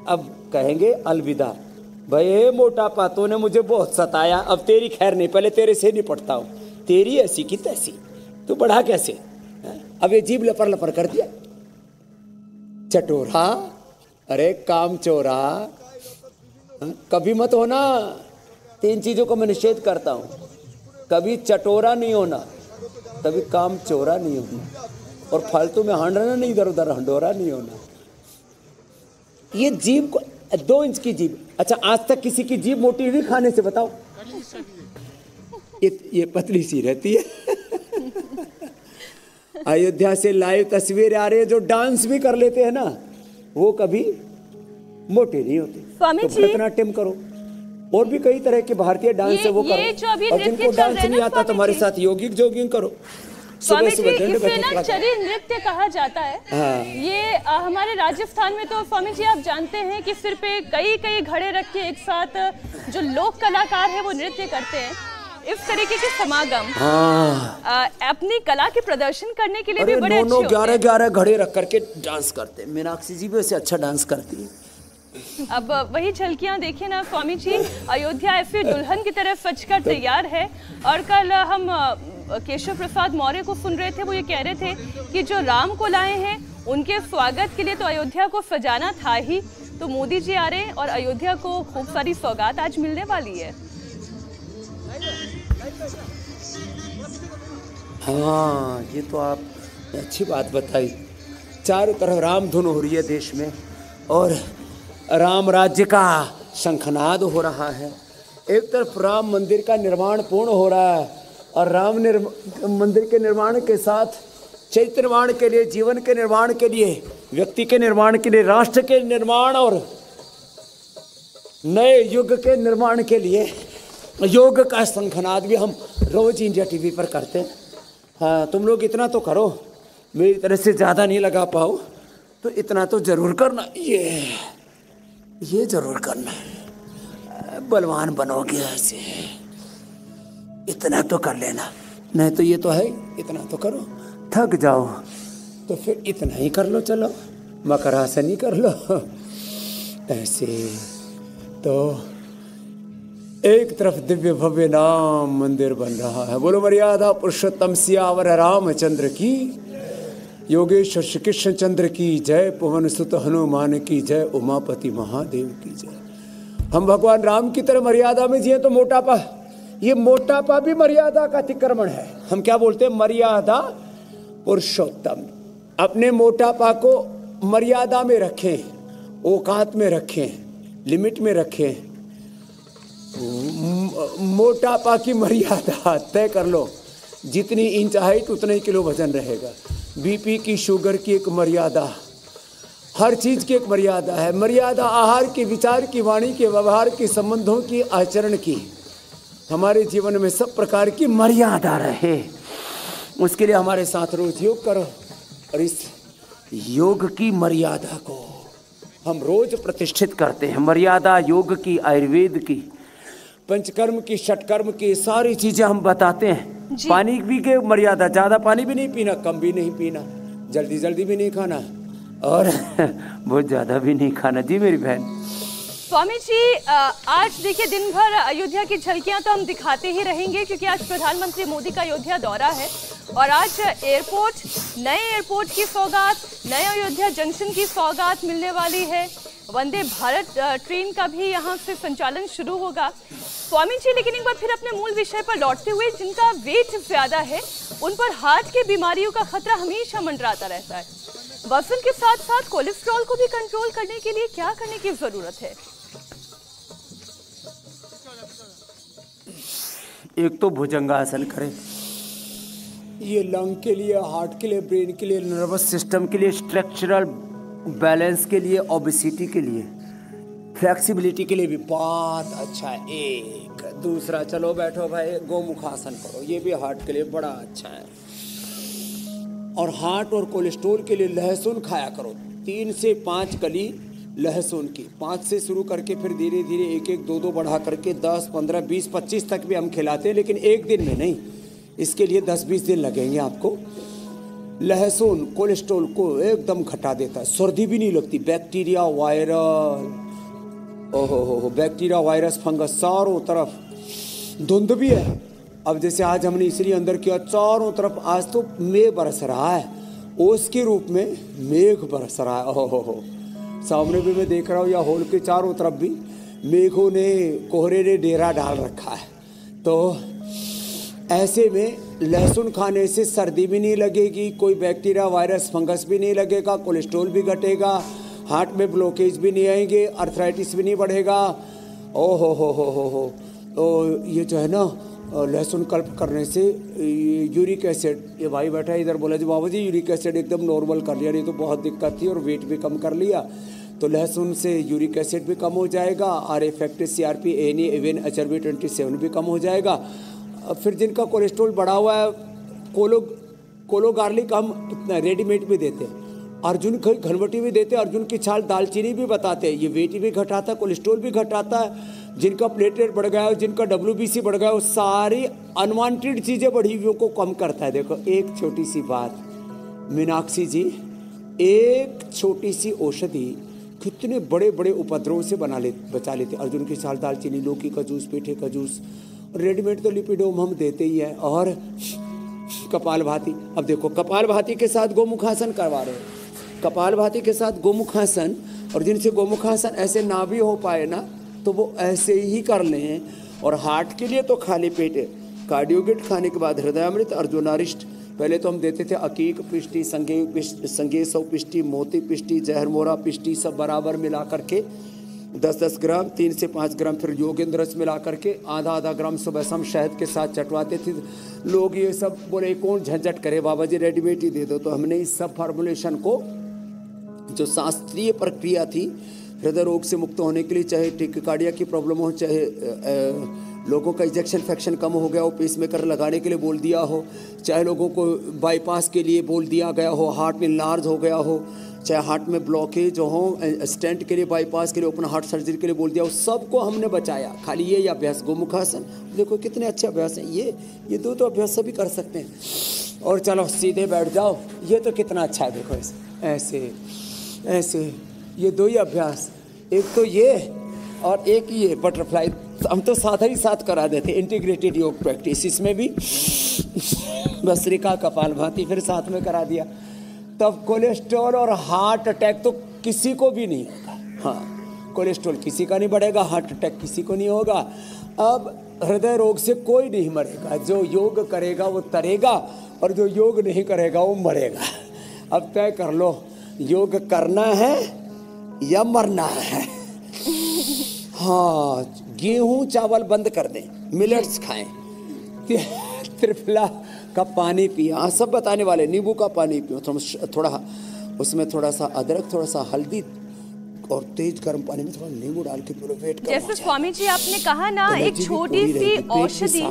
अब कहेंगे अलविदा। भाई मोटापा तूने मुझे बहुत सताया, अब तेरी खैर नहीं, पहले तेरे से निपटता हूँ, तेरी ऐसी की तैसी, तू बढ़ा कैसे? अब ये जीभ लपर लपर कर दिया, चटोरा, अरे काम चोरा, कभी मत होना। 3 चीजों को मैं निषेध करता हूँ, कभी चटोरा नहीं होना, कभी काम चोरा नहीं होना, और फालतू में हांडना नहीं, इधर उधर हंडोरा नहीं होना। ये जीभ को 2 इंच की जीभ, अच्छा आज तक किसी की जीभ मोटी हुई खाने से बताओ? ये पतली सी रहती है। अयोध्या से लाइव तस्वीर आ रही है, जो डांस भी कर लेते हैं ना, वो कभी मोटे नहीं होते। तो भरतनाट्यम करो, और भी कई तरह के भारतीय डांस है वो करो, और जिनको डांस नहीं आता तो हमारे साथ यौगिक जोगिंग करो। स्वामी जी, इसे ना चरी नृत्य कहा जाता है। हाँ। ये हमारे राजस्थान में तो स्वामी जी आप जानते हैं कि सिर पे कई कई घड़े रख के एक साथ जो लोक कलाकार है वो नृत्य करते हैं। इस तरीके के समागम अपनी कला के प्रदर्शन करने के लिए भी बड़े अच्छे होते हैं। 11 घड़े रख करके डांस करते हैं। मीनाक्षी जी भी वैसे अच्छा डांस करती है। अब वही झलकियां देखिए ना स्वामी जी, अयोध्या ऐसे दुल्हन की तरह सजकर तैयार है। और कल हम केशव प्रसाद मौर्य को सुन रहे थे, वो ये कह रहे थे कि जो राम को लाए हैं उनके स्वागत के लिए तो अयोध्या को सजाना था ही, तो मोदी जी आ रहे हैं और अयोध्या को खूब सारी सौगात आज मिलने वाली है। हाँ, ये तो आप अच्छी बात बताई। चारों तरफ राम धुन हो रही है देश में, और राम राज्य का शंखनाद हो रहा है। एक तरफ राम मंदिर का निर्माण पूर्ण हो रहा है, और राम मंदिर के निर्माण के साथ चरित्र निर्माण के लिए, जीवन के निर्माण के लिए, व्यक्ति के निर्माण के लिए, राष्ट्र के निर्माण और नए युग के निर्माण के लिए योग का शंखनाद भी हम रोज इंडिया टीवी पर करते हैं। हाँ, तुम लोग इतना तो करो, मेरी तरह से ज़्यादा नहीं लगा पाओ तो इतना तो जरूर करना, ये जरूर करना, बलवान बनोगे ऐसे, इतना तो कर लेना, नहीं तो ये तो है, इतना तो करो, थक जाओ तो फिर इतना ही कर लो, चलो मकरासन ही कर लो ऐसे। तो एक तरफ दिव्य भव्य नाम मंदिर बन रहा है। बोलो मर्यादा पुरुषोत्तम सियावर रामचंद्र की, योगेश्वर श्री कृष्ण चंद्र की जय, पवन सुत हनुमान की जय, उमापति महादेव की जय। हम भगवान राम की तरह मर्यादा में जिए तो मोटापा, ये मोटापा भी मर्यादा का अतिक्रमण है। हम क्या बोलते हैं? मर्यादा पुरुषोत्तम। अपने मोटापा को मर्यादा में रखें, औकात में रखें, लिमिट में रखें। मोटापा की मर्यादा तय कर लो, जितनी इंच हाइट उतना ही किलो वजन रहेगा। बीपी की, शुगर की एक मर्यादा, हर चीज की एक मर्यादा है। मर्यादा आहार की, विचार की, वाणी के, व्यवहार की, संबंधों की, आचरण की। हमारे जीवन में सब प्रकार की मर्यादा रहे, उसके लिए हमारे साथ रोज योग करो, और इस योग की मर्यादा को हम रोज प्रतिष्ठित करते हैं। मर्यादा योग की, आयुर्वेद की, पंचकर्म की, षटकर्म की, सारी चीजें हम बताते हैं। पानी भी के मर्यादा, ज्यादा पानी भी नहीं पीना, कम भी नहीं पीना, जल्दी जल्दी भी नहीं खाना और बहुत ज्यादा भी नहीं खाना। जी मेरी बहन। स्वामी जी, आज देखिए दिन भर अयोध्या की झलकियां तो हम दिखाते ही रहेंगे क्योंकि आज प्रधानमंत्री मोदी का अयोध्या दौरा है और आज एयरपोर्ट, नए एयरपोर्ट की सौगात, नए अयोध्या जंक्शन की सौगात मिलने वाली है। वंदे भारत ट्रेन का भी यहाँ से संचालन शुरू होगा। स्वामी जी, लेकिन एक बार फिर अपने मूल विषय पर लौटते हुए, जिनका वेट ज्यादा है उन पर हार्ट की बीमारियों का खतरा हमेशा मंडराता रहता है। वजन के साथ साथ कोलेस्ट्रॉल को भी कंट्रोल करने के लिए क्या करने की जरूरत है? एक तो भुजंगासन करें, ये लंग के लिए, हार्ट के लिए, ब्रेन के लिए, नर्वस सिस्टम के लिए, स्ट्रक्चरल बैलेंस के लिए, ओबेसिटी के लिए, फ्लेक्सिबिलिटी के लिए भी बहुत अच्छा है। एक दूसरा, चलो बैठो भाई, गोमुखासन करो, ये भी हार्ट के लिए बड़ा अच्छा है। और हार्ट और कोलेस्ट्रॉल के लिए लहसुन खाया करो, 3 से 5 कली लहसुन की, 5 से शुरू करके फिर धीरे धीरे 1-1, 2-2 बढ़ा करके 10, 15, 20, 25 तक भी हम खिलाते हैं, लेकिन एक दिन में नहीं, इसके लिए 10-20 दिन लगेंगे आपको। लहसुन कोलेस्ट्रॉल को एकदम घटा देता है, सर्दी भी नहीं लगती, बैक्टीरिया, वायरल, ओहो बैक्टीरिया, वायरस, फंगस चारों तरफ। धुंध भी है, अब जैसे आज हमने इसलिए अंदर किया, चारों तरफ आज तो मेघ बरस रहा है, ओस के रूप में मेघ बरस रहा है। ओहो सामने भी मैं देख रहा हूँ, या हॉल के चारों तरफ भी मेघों ने, कोहरे ने डेरा डाल रखा है। तो ऐसे में लहसुन खाने से सर्दी भी नहीं लगेगी, कोई बैक्टीरिया, वायरस, फंगस भी नहीं लगेगा, कोलेस्ट्रॉल भी घटेगा, हार्ट में ब्लॉकेज भी नहीं आएंगे, अर्थराइटिस भी नहीं बढ़ेगा। ओहो तो ये जो है ना, लहसुन कल्प करने से यूरिक एसिड, ये भाई बैठा है इधर, बोला जी बाबा जी यूरिक एसिड एकदम नॉर्मल कर लिया, नहीं तो बहुत दिक्कत थी, और वेट भी कम कर लिया। तो लहसुन से यूरिक एसिड भी कम हो जाएगा, और effective CRP, ANE, even HRB 27 भी कम हो जाएगा। फिर जिनका कोलेस्ट्रॉल बढ़ा हुआ है, कोलो गार्लिक हम रेडीमेड भी देते हैं, अर्जुन की घनवटी भी देते हैं, अर्जुन की छाल, दालचीनी भी बताते हैं, ये वेट भी घटाता है, कोलेस्ट्रॉल भी घटाता है। जिनका प्लेटलेट बढ़ गया है, जिनका WBC बढ़ गया है, वो सारी अनवांटेड चीज़ें बढ़ी हुई को कम करता है। देखो एक छोटी सी बात, मीनाक्षी जी, एक छोटी सी औषधि कितने बड़े बड़े उपद्रव से बचा लेते। अर्जुन की छाल, दालचीनी, लौकी का जूस, पेठे का जूस, रेडीमेड तो लिपिडोम हम देते ही हैं, और कपालभाति। अब देखो कपालभाति के साथ गोमुखासन करवा रहे हैं, कपालभाति के साथ गोमुखासन, और जिनसे गोमुखासन ऐसे ना भी हो पाए ना, तो वो ऐसे ही कर लें। और हार्ट के लिए तो खाली पेट, कार्डियोगिट खाने के बाद हृदयामृत, अर्जुनारिष्ट, पहले तो हम देते थे अकीक पिष्टी, संगेसव पिष्टी, मोती पिष्टी, जहरमोरा पिष्टी, सब बराबर मिला करके 10-10 ग्राम, 3 से 5 ग्राम, फिर योगेंद्र रस मिला करके आधा ग्राम सुबह शाम शहद के साथ चटवाते थे लोग। ये सब बोले कौन झंझट करे बाबा जी, रेडीमेड ही दे दो। तो हमने इस सब फार्मूलेशन को, जो शास्त्रीय प्रक्रिया थी हृदय रोग से मुक्त होने के लिए, चाहे टिकार्डिया की प्रॉब्लम हो, चाहे लोगों का इजेक्शन फ्रैक्शन कम हो गया हो, पेसमेकर लगाने के लिए बोल दिया हो, चाहे लोगों को बाईपास के लिए बोल दिया गया हो, हार्ट में लार्ज हो गया हो, चाहे हार्ट में ब्लॉकेज हो, स्टेंट के लिए, बाईपास के लिए, ओपन हार्ट सर्जरी के लिए बोल दिया हो, सबको हमने बचाया। खाली ये अभ्यास गोमुखासन, देखो कितने अच्छे अभ्यास हैं ये 2 तो अभ्यास सभी कर सकते हैं। और चलो सीधे बैठ जाओ, ये तो कितना अच्छा है, देखो ऐसे ऐसे, ये 2 ही अभ्यास, एक तो ये और एक ये बटरफ्लाई, हम तो साथ ही साथ करा देते, इंटीग्रेटेड योग प्रैक्टिस, इसमें भी भस्त्रिका, कपालभाति फिर साथ में करा दिया। तब कोलेस्ट्रॉल और हार्ट अटैक तो किसी को भी नहीं होगा। हाँ, कोलेस्ट्रॉल किसी का नहीं बढ़ेगा, हार्ट अटैक किसी को नहीं होगा। अब हृदय रोग से कोई नहीं मरेगा, जो योग करेगा वो तरेगा, और जो योग नहीं करेगा वो मरेगा। अब तय कर लो, योग करना है या मरना है। हाँ, गेहूं चावल बंद कर दें, मिलेट्स खाएं, त्रिफला का पानी पिए, सब बताने वाले, नींबू का पानी पियो, थोड़ा उसमें थोड़ा सा अदरक, थोड़ा सा हल्दी, और तेज गर्म पानी में थोड़ा नींबू डाल के पूरा वेट करो। जैसे स्वामी जी आपने कहा ना, एक छोटी सी औषधि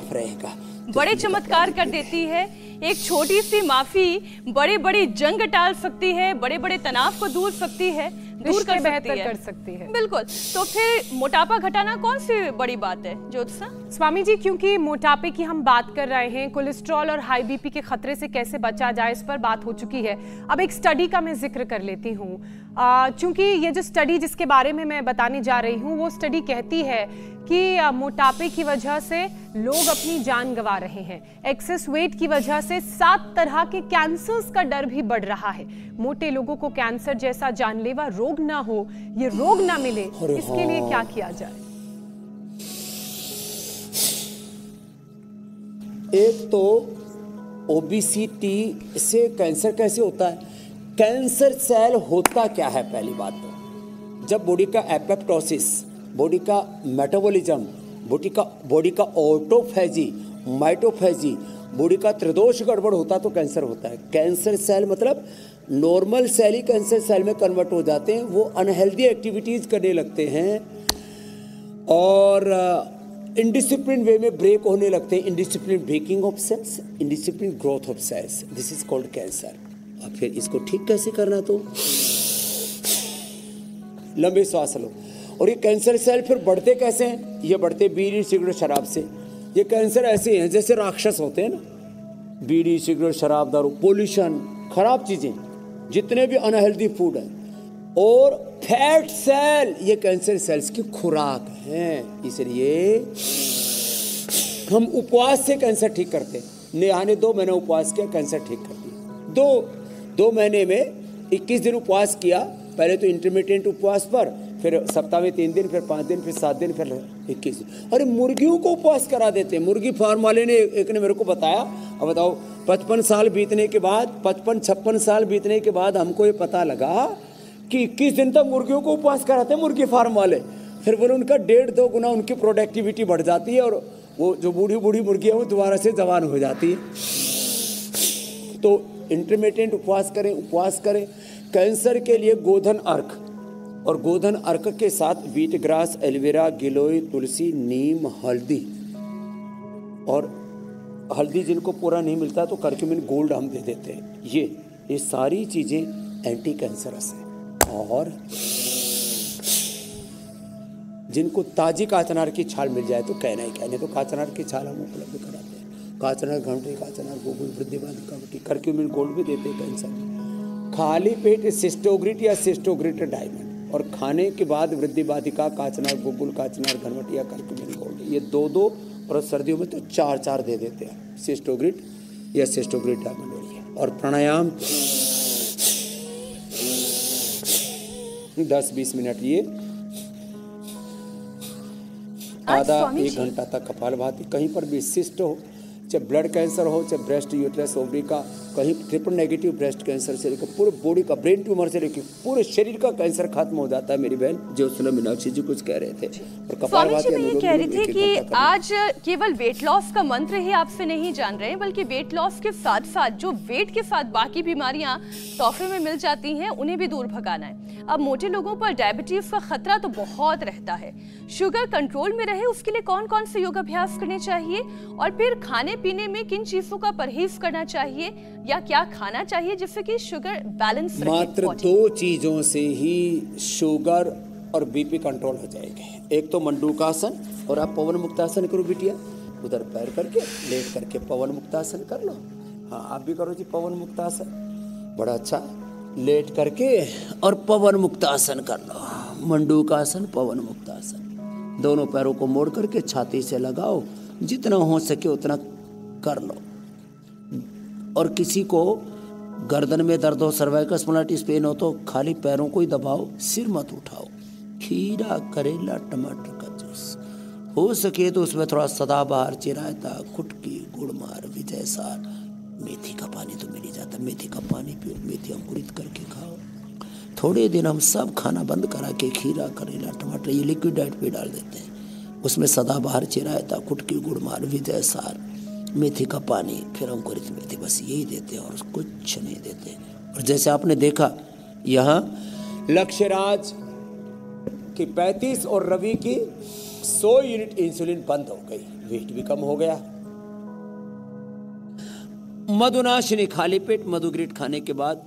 बड़े चमत्कार कर देती है। एक छोटी सी माफी बड़ी बड़ी जंग टाल सकती है, बड़े बड़े तनाव को दूर सकती है। दूर रिश्ते कर बेहतर सकती है। कर सकती है। बिल्कुल। तो फिर मोटापा घटाना कौन सी बड़ी बात है ज्योत्सना? स्वामी जी, क्योंकि मोटापे की हम बात कर रहे हैं, कोलेस्ट्रॉल और हाई बीपी के खतरे से कैसे बचा जाए इस पर बात हो चुकी है। अब एक स्टडी का मैं जिक्र कर लेती हूँ, क्योंकि ये जो स्टडी जिसके बारे में मैं बताने जा रही हूँ वो स्टडी कहती है कि मोटापे की वजह से लोग अपनी जान गंवा रहे हैं। एक्सेस वेट की वजह से 7 तरह के कैंसर्स का डर भी बढ़ रहा है। मोटे लोगों को कैंसर जैसा जानलेवा रोग ना हो, ये रोग ना मिले, इसके लिए क्या किया जाए? एक तो ओबेसिटी से कैंसर कैसे होता है? कैंसर सेल होता क्या है? पहली बात तो जब बॉडी का एपोप्टोसिस, बॉडी का मेटाबॉलिज्म, बॉडी का ऑटोफेजी, माइटोफेजी, बॉडी का त्रिदोष गड़बड़ होता तो कैंसर होता है। कैंसर सेल मतलब नॉर्मल सेल ही कैंसर सेल में कन्वर्ट हो जाते हैं, वो अनहेल्दी एक्टिविटीज करने लगते हैं और इनडिसिप्लिन वे में ब्रेक होने लगते हैं। Indiscipline breaking of cells, indiscipline growth of cells, this is called cancer. और फिर इसको ठीक कैसे करना? तो लंबे सांस लो। और ये कैंसर सेल फिर बढ़ते कैसे हैं? ये बढ़ते बीड़ी सिगरेट शराब से। ये कैंसर ऐसे हैं जैसे राक्षस होते हैं ना, बीड़ी सिगरेट शराब दारू, पोल्यूशन, खराब चीजें, जितने भी अनहेल्दी फूड है। और फैट सेल ये कैंसर सेल्स की खुराक हैं। इसलिए हम उपवास से कैंसर ठीक करते हैं। नेहा ने 2 महीने उपवास किया, कैंसर ठीक कर दिया। 2 महीने में 21 दिन उपवास किया। पहले तो इंटरमीडिएट उपवास पर, फिर सप्ताह में 3 दिन, फिर 5 दिन, फिर 7 दिन, फिर 21 दिन। अरे मुर्गियों को उपवास करा देते हैं। मुर्गी फार्म वाले ने एक ने मेरे को बताया। अब बताओ 55 साल बीतने के बाद, 55-56 साल बीतने के बाद हमको ये पता लगा कि 21 दिन तक मुर्गियों को उपवास कराते हैं मुर्गी फार्म वाले। फिर बोले उनका 1.5-2 गुना उनकी प्रोडक्टिविटी बढ़ जाती है और वो जो बूढ़ी मुर्गियाँ वो दोबारा से जवान हो जाती है। तो इंटरमीडिएट उपवास करें। कैंसर के लिए गोधन अर्क, और गोधन अर्क के साथ व्हीट ग्रास, एलोवेरा, गिलोय, तुलसी, नीम, हल्दी। और हल्दी जिनको पूरा नहीं मिलता तो करक्यूमिन गोल्ड हम दे देते हैं। ये सारी चीज़ें एंटी कैंसरस हैं। और जिनको ताजी काचनार की छाल मिल जाए तो कहना ही क्या, नहीं तो काचनार की छाल हम उपलब्ध कराते हैं। काचनार घंटे, काचनार गोगुल, वृद्धिवादी कावटी, करक्यूमिन गोल्ड भी देते हैं कैंसर। खाली पेट सिस्टोग्रिट या सिस्टोग्रिट डायमंड, और खाने के बाद वृद्धिवादिका, काचनार गोगुल, काचनार घनवटी या करक्यूमिन गोल्ड, ये 2-2, और सर्दियों में तो 4-4 दे देते हैं सिस्टोग्रिट या सिस्टोग्रिट डायमंड। और प्राणायाम 10-20 मिनट, ये आधा 1 घंटा तक कपालभाति। कहीं पर भी सिस्ट हो, चाहे ब्लड कैंसर हो, चाहे ब्रेस्ट, यूट्रस, ओवरी का, कहीं ट्रिपल नेगेटिव ब्रेस्ट कैंसर से लेकर पूरे बॉडी का, ब्रेन ट्यूमर से लेकर पूरे शरीर का कैंसर खत्म हो जाता है। मेरी बहन ज्योत्सना मीनाक्षी जी कुछ कह रहे थे। और कपालभाति मैं ये कह रही थी कि आज केवल वेट लॉस का मंत्र ही आपसे नहीं जान रहे हैं, बल्कि वेट लॉस के साथ साथ जो वेट के साथ बाकी बीमारियां तोहफे में मिल जाती हैं उन्हें भी दूर भगाना है। अब मोटे लोगों पर डायबिटीज का खतरा तो बहुत रहता है। शुगर कंट्रोल में रहे उसके लिए कौन कौन से योगाभ्यास करने चाहिए, और फिर खाने पीने में किन चीजों का परहेज करना चाहिए या क्या खाना चाहिए जिससे कि शुगर बैलेंस रहे? मात्र 2 चीजों से ही शुगर और बीपी कंट्रोल हो जाएंगे। एक तो मंडूकासन, और आप पवन मुक्तासन करो बिटिया, उधर पैर करके लेट करके पवन मुक्तासन कर लो। हाँ आप भी करो जी पवन मुक्तासन, बड़ा अच्छा। लेट करके और पवन मुक्तासन कर लो, मंडूकासन, पवन मुक्तासन। दोनों पैरों को मोड़ करके छाती से लगाओ, जितना हो सके उतना कर लो। और किसी को गर्दन में दर्द हो, सर्वाइकल स्पॉन्डिलाइटिस पेन हो तो खाली पैरों को ही दबाओ, सिर मत उठाओ। खीरा, करेला, टमाटर का जूस हो सके तो उसमें थोड़ा सदाबहार, चिरायता, कुटकी, गुड़मार, विजय सार, मेथी का पानी तो मिल ही जाता, मेथी का पानी पियो, मेथी अंकुरित करके खाओ। थोड़े दिन हम सब खाना बंद करा के खीरा, करेला, टमाटर ये लिक्विड डाइट पे डाल देते हैं। उसमें सदाबहार, चिरायता, कुटकी, गुड़मार, विजय सार, मेथी का पानी, फिर अंकुरित मेथी, बस यही देते हैं और कुछ नहीं देते। और जैसे आपने देखा यहाँ लक्ष्यराज की 35 और रवि की 100 यूनिट इंसुलिन बंद हो गई, वेट भी कम हो गया। मधुनाशिनी खाली पेट मधुग्रिट खाने के बाद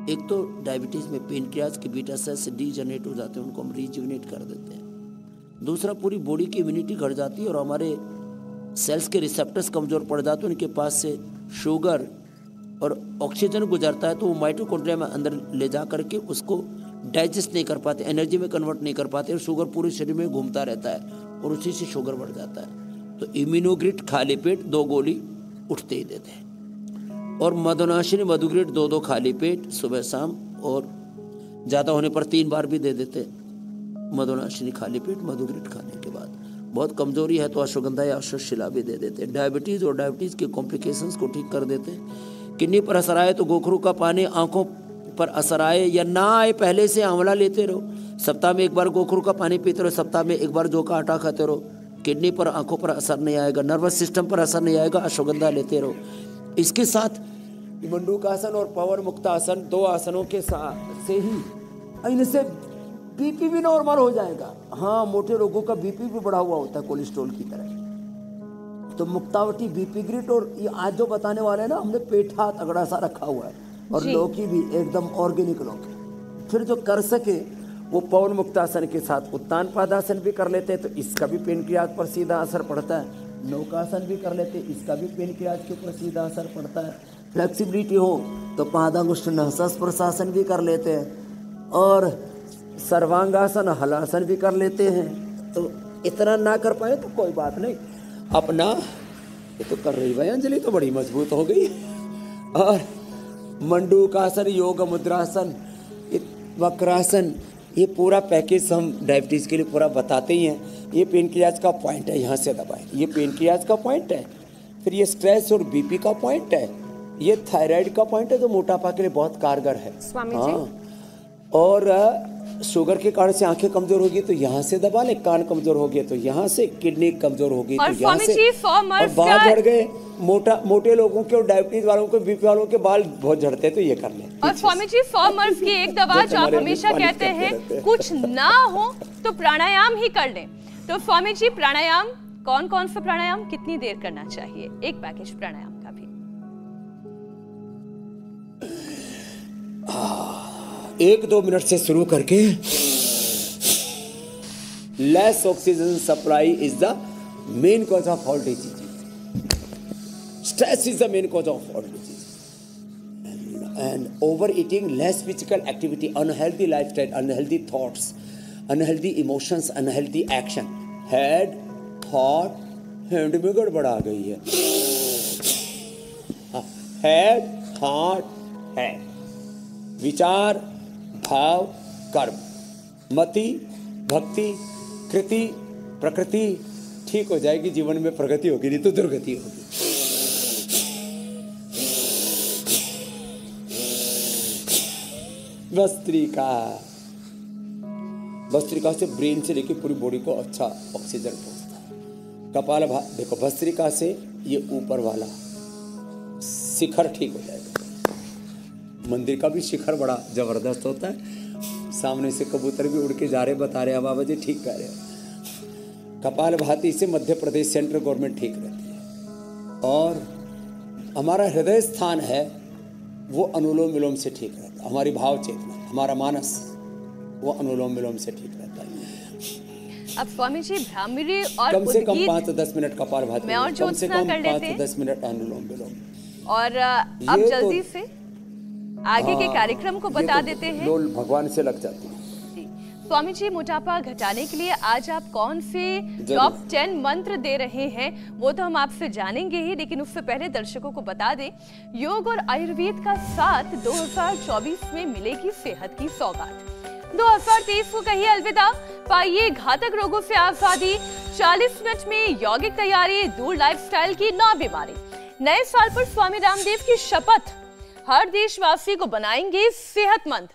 एक तो डायबिटीज़ में पेनक्रियाज के बीटा सेल्स डीजनरेट हो जाते हैं, उनको हम रीजुविनेट कर देते हैं। दूसरा, पूरी बॉडी की इम्यूनिटी घट जाती है और हमारे सेल्स के रिसेप्टर्स कमज़ोर पड़ जाते हैं, उनके पास से शुगर और ऑक्सीजन गुजरता है तो वो माइटोकॉन्ड्रिया में अंदर ले जा करके उसको डाइजेस्ट नहीं कर पाते, एनर्जी में कन्वर्ट नहीं कर पाते और शुगर पूरे शरीर में घूमता रहता है और उसी से शुगर बढ़ जाता है। तो इम्यूनोग्रिड खाली पेट 2 गोली उठते ही देते हैं, और मधुनाशिनी मधुग्रिड 2-2 खाली पेट सुबह शाम, और ज़्यादा होने पर 3 बार भी दे देते हैं मधुनाशिनी खाली पेट मधुग्रिड खाने के बाद। बहुत कमजोरी है तो अश्वगंधा या अश्वशिला भी दे देते हैं। डायबिटीज़ और डायबिटीज़ के कॉम्प्लिकेशंस को ठीक कर देते हैं। किडनी पर असर आए तो गोखरू का पानी, आंखों पर असर आए या ना आए पहले से आंवला लेते रहो, सप्ताह में 1 बार गोखरू का पानी पीते रहो, सप्ताह में 1 बार जौ का आटा खाते रहो। किडनी पर, आंखों पर असर नहीं आएगा, नर्वस सिस्टम पर असर नहीं आएगा, अश्वगंधा लेते रहो। इसके साथ मंडूकासन और पवन मुक्तासन 2 आसनों के साथ से ही इनसे बीपी भी नॉर्मल हो जाएगा। हाँ, मोटे लोगों का बीपी भी बढ़ा हुआ होता है कोलेस्ट्रॉल की तरह। तो मुक्तावटी बीपी ग्रिड, और ये आज जो बताने वाले हैं ना, हमने पेठा तगड़ा सा रखा हुआ है, और लौकी भी एकदम ऑर्गेनिक लौकी। फिर जो कर सके वो पवन मुक्तासन के साथ उत्तान पादासन भी कर लेते हैं, तो इसका भी पेनक्रियाज पर सीधा असर पड़ता है। नौकासन भी कर लेते, इसका भी पेनक्रियाज के ऊपर सीधा असर पड़ता है। फ्लेक्सिबिलिटी हो तो पादांगुष्ठ नहसास प्रशासन भी कर लेते हैं, और सर्वांगासन हलासन भी कर लेते हैं। तो इतना ना कर पाए तो कोई बात नहीं, अपना ये तो कर रही भाई अंजलि, तो बड़ी मजबूत हो गई। और मंडूकासन, योग मुद्रासन, वक्रासन, ये पूरा पैकेज हम डायबिटीज़ के लिए पूरा बताते ही हैं। ये पेनक्रियाज का पॉइंट है, यहाँ से दबाएं, ये पेनक्रियाज का पॉइंट है। फिर ये स्ट्रेस और बीपी का पॉइंट है, ये थायराइड का पॉइंट है जो मोटापा के लिए बहुत कारगर है। हाँ, और शुगर के कारण से आंखें कमजोर होगी तो यहाँ से दबा ले, कान कमजोर हो गए तो यहाँ से, किडनी कमजोर होगी तो यहाँ से, और बाल झड़ गए, मोटे लोगों के और डायबिटीज वालों के, बीपी वालों के बाल बहुत झड़ते तो ये कर ले। और स्वामी जी, फॉर्मर्स की एक दवा जो आप हमेशा कहते हैं, कुछ ना हो तो प्राणायाम ही कर लें। तो स्वामी जी, प्राणायाम कौन कौन सा प्राणायाम कितनी देर करना चाहिए, एक पैकेज प्राणायाम का भी? 1-2 मिनट से शुरू करके, less oxygen supply is the main cause of all disease, stress is the main cause of all disease, and over eating, less physical activity, unhealthy lifestyle, unhealthy thoughts, unhealthy emotions, unhealthy action, head, heart, hand में गड़बड़ आ गई है, head, heart, hand, विचार, भाव, कर्म, मति, भक्ति, कृति, प्रकृति ठीक हो जाएगी, जीवन में प्रगति होगी, नहीं तो दुर्गति होगी। भस्त्रिका से ब्रेन से लेकर पूरी बॉडी को अच्छा ऑक्सीजन पहुंचता है। कपाल देखो, भस्त्रिका से ये ऊपर वाला शिखर ठीक हो जाएगा। मंदिर का भी शिखर बड़ा जबरदस्त होता है, सामने से कबूतर भी उड़ के जा रहे, बता रहे हैं बाबा जी, ठीक कह रहे हो। कपाल भाती से मध्य प्रदेश सेंट्रल गवर्नमेंट ठीक रहती है, और हमारा हृदय स्थान है वो अनुलोम विलोम से ठीक रहता है। हमारी भाव चेतना, हमारा मानस, वो अनुलोम विलोम से ठीक रहता है। अब स्वामी जी, भ्रामरी और कम से कम 5-10 मिनट कपाल भाती, मैं और कम से कम 5-10 मिनट अनुलोम विलोम। और अब जल्दी से आगे के कार्यक्रम को बता देते हैं। लोल भगवान से लग जाती है। स्वामी जी, मोटापा घटाने के लिए आज आप कौन से टॉप 10 मंत्र दे रहे हैं वो तो हम आपसे जानेंगे ही, लेकिन उससे पहले दर्शकों को बता दें, योग और आयुर्वेद का साथ 2024 में मिलेगी सेहत की सौगात। 2023 को कहिए अलविदा, पाइए घातक रोगों से आजादी, 40 मिनट में यौगिक तैयारी, दूर लाइफस्टाइल की 9 बीमारी। नए साल पर स्वामी रामदेव की शपथ, हर देशवासी को बनाएंगे सेहतमंद।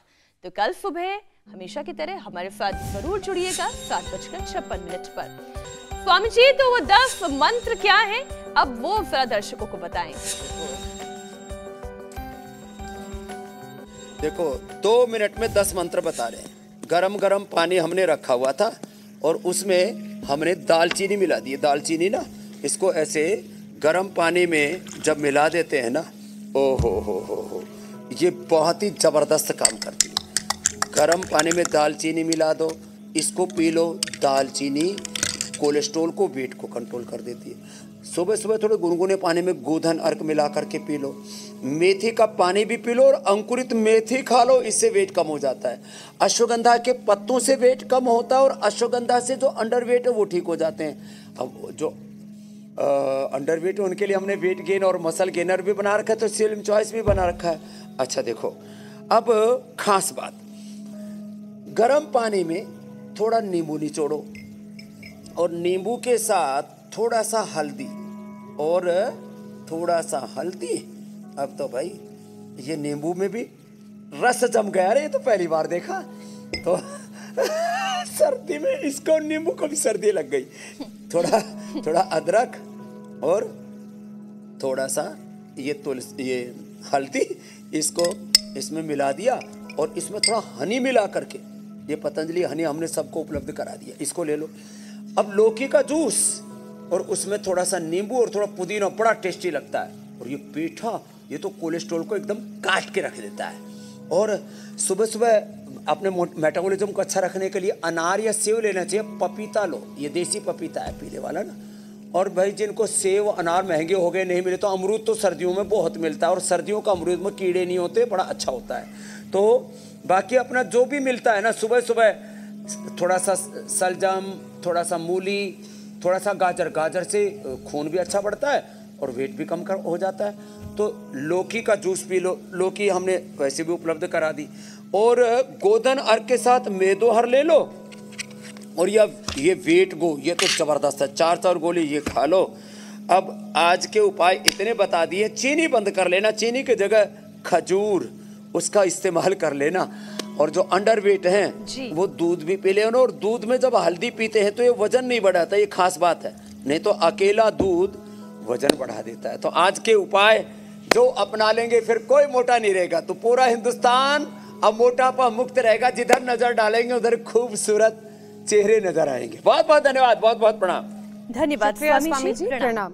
तो कल सुबह हमेशा की तरह हमारे साथ जरूर जुड़िएगा 7:56 पर। स्वामी जी, तो वो 10 मंत्र क्या हैं, अब वो जरा दर्शकों को बताएं। देखो, 2 मिनट में 10 मंत्र बता रहे हैं। गरम गरम पानी हमने रखा हुआ था और उसमें हमने दालचीनी मिला दी। दालचीनी ना, इसको ऐसे गरम पानी में जब मिला देते हैं ना, ओ हो, ये बहुत ही ज़बरदस्त काम करती है। गर्म पानी में दालचीनी मिला दो, इसको पी लो। दालचीनी कोलेस्ट्रॉल को, वेट को कंट्रोल कर देती है। सुबह सुबह थोड़े गुनगुने पानी में गोधन अर्क मिला करके पी लो। मेथी का पानी भी पी लो और अंकुरित मेथी खा लो, इससे वेट कम हो जाता है। अश्वगंधा के पत्तों से वेट कम होता है और अश्वगंधा से जो अंडरवेट है वो ठीक हो जाते हैं। अब जो अंडरवेट है उनके लिए हमने वेट गेन और मसल गेनर भी बना रखा है, तो स्लिम चॉइस भी बना रखा है। अच्छा देखो, अब खास बात, गर्म पानी में थोड़ा नींबू निचोड़ो और नींबू के साथ थोड़ा सा हल्दी और थोड़ा सा हल्दी। अब तो भाई ये नींबू में भी रस जम गया रे, ये तो पहली बार देखा। तो सर्दी में इसको नींबू को भी सर्दी लग गई। थोड़ा अदरक और थोड़ा सा ये तुलसी, ये हल्दी, इसको इसमें मिला दिया और इसमें थोड़ा हनी मिला करके, ये पतंजलि हनी हमने सबको उपलब्ध करा दिया, इसको ले लो। अब लौकी का जूस और उसमें थोड़ा सा नींबू और थोड़ा पुदीना, बड़ा टेस्टी लगता है। और ये पेठा, ये तो कोलेस्ट्रॉल को एकदम काट के रख देता है। और सुबह सुबह अपने मेटाबॉलिज्म को अच्छा रखने के लिए अनार या सेव लेना चाहिए। पपीता लो, ये देसी पपीता है पीले वाला ना। और भाई जिनको सेव अनार महंगे हो गए, नहीं मिले, तो अमरूद तो सर्दियों में बहुत मिलता है और सर्दियों का अमरूद में कीड़े नहीं होते, बड़ा अच्छा होता है। तो बाकी अपना जो भी मिलता है ना, सुबह सुबह थोड़ा सा सलजम, थोड़ा सा मूली, थोड़ा सा गाजर, गाजर से खून भी अच्छा बढ़ता है और वेट भी कम हो जाता है। तो लौकी का जूस पी लो, लौकी हमने वैसे भी उपलब्ध करा दी। और गोधन अर्क के साथ मेदोहर ले लो। और ये वेट गो, ये तो ज़बरदस्त है, 4 गोली ये खा लो। अब आज के उपाय इतने बता दिए। चीनी बंद कर लेना, चीनी की जगह खजूर उसका इस्तेमाल कर लेना। और जो अंडरवेट हैं वो दूध भी पी लेना। और दूध में जब हल्दी पीते हैं तो ये वजन नहीं बढ़ाता, ये खास बात है, नहीं तो अकेला दूध वजन बढ़ा देता है। तो आज के उपाय जो अपना लेंगे फिर कोई मोटा नहीं रहेगा। तो पूरा हिंदुस्तान अब मोटापा मुक्त रहेगा। जिधर नजर डालेंगे उधर खूबसूरत चेहरे नजर आएंगे। बहुत बहुत धन्यवाद, बहुत बहुत प्रणाम। धन्यवाद स्वामी जी, प्रणाम।